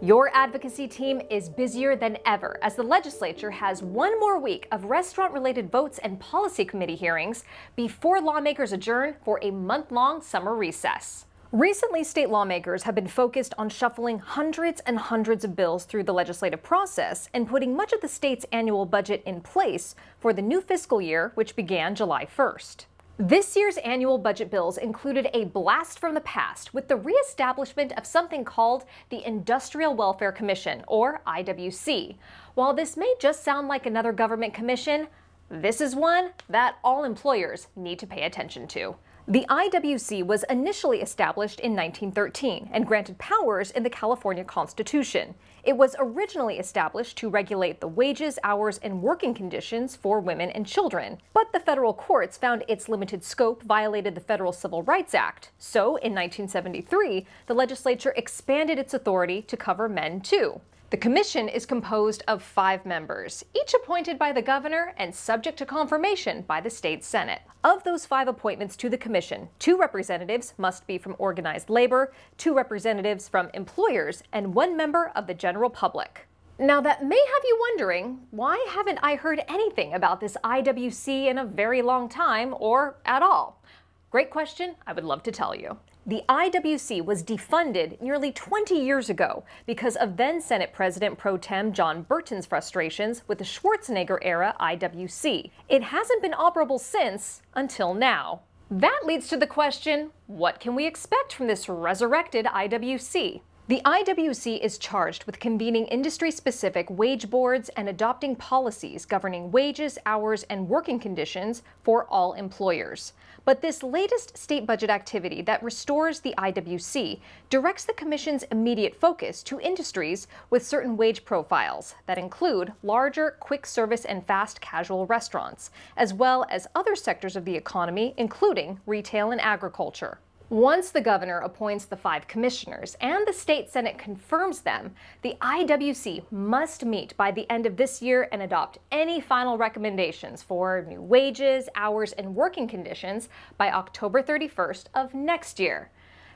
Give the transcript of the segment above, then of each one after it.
Your advocacy team is busier than ever as the legislature has one more week of restaurant-related votes and policy committee hearings before lawmakers adjourn for a month-long summer recess. Recently, state lawmakers have been focused on shuffling hundreds and hundreds of bills through the legislative process and putting much of the state's annual budget in place for the new fiscal year, which began July 1st. This year's annual budget bills included a blast from the past with the reestablishment of something called the Industrial Welfare Commission, or IWC. While this may just sound like another government commission, this is one that all employers need to pay attention to. The IWC was initially established in 1913 and granted powers in the California Constitution. It was originally established to regulate the wages, hours, and working conditions for women and children. But the federal courts found its limited scope violated the Federal Civil Rights Act. So, in 1973, the legislature expanded its authority to cover men too. The commission is composed of 5 members, each appointed by the governor and subject to confirmation by the state Senate. Of those 5 appointments to the commission, 2 representatives must be from organized labor, 2 representatives from employers, and 1 member of the general public. Now that may have you wondering, why haven't I heard anything about this IWC in a very long time, or at all? Great question, I would love to tell you. The IWC was defunded nearly 20 years ago because of then Senate President Pro Tem John Burton's frustrations with the Schwarzenegger-era IWC. It hasn't been operable since, until now. That leads to the question, what can we expect from this resurrected IWC? The IWC is charged with convening industry-specific wage boards and adopting policies governing wages, hours, and working conditions for all employers. But this latest state budget activity that restores the IWC directs the Commission's immediate focus to industries with certain wage profiles that include larger, quick service and fast casual restaurants, as well as other sectors of the economy, including retail and agriculture. Once the governor appoints the 5 commissioners and the state Senate confirms them, the IWC must meet by the end of this year and adopt any final recommendations for new wages, hours, and working conditions by October 31st of next year.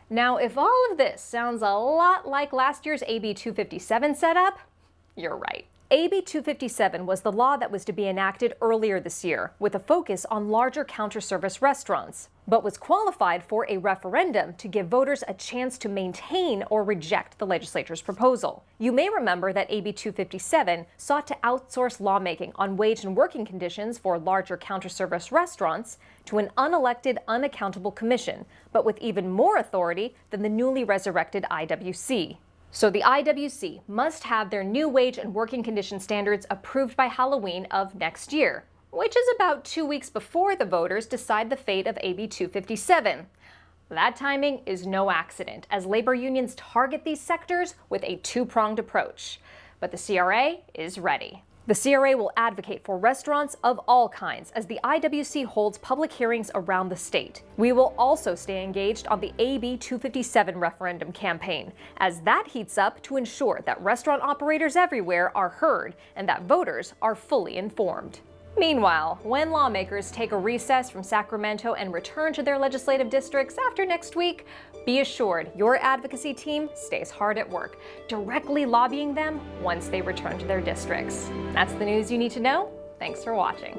Now, if all of this sounds a lot like last year's AB 257 setup, you're right. AB 257 was the law that was to be enacted earlier this year, with a focus on larger counter-service restaurants, but was qualified for a referendum to give voters a chance to maintain or reject the legislature's proposal. You may remember that AB 257 sought to outsource lawmaking on wage and working conditions for larger counter-service restaurants to an unelected, unaccountable commission, but with even more authority than the newly resurrected IWC. So the IWC must have their new wage and working condition standards approved by Halloween of next year, which is about 2 weeks before the voters decide the fate of AB 257. That timing is no accident, as labor unions target these sectors with a 2-pronged approach. But the CRA is ready. The CRA will advocate for restaurants of all kinds as the IWC holds public hearings around the state. We will also stay engaged on the AB 257 referendum campaign, as that heats up to ensure that restaurant operators everywhere are heard and that voters are fully informed. Meanwhile, when lawmakers take a recess from Sacramento and return to their legislative districts after next week, be assured your advocacy team stays hard at work, directly lobbying them once they return to their districts. That's the news you need to know. Thanks for watching.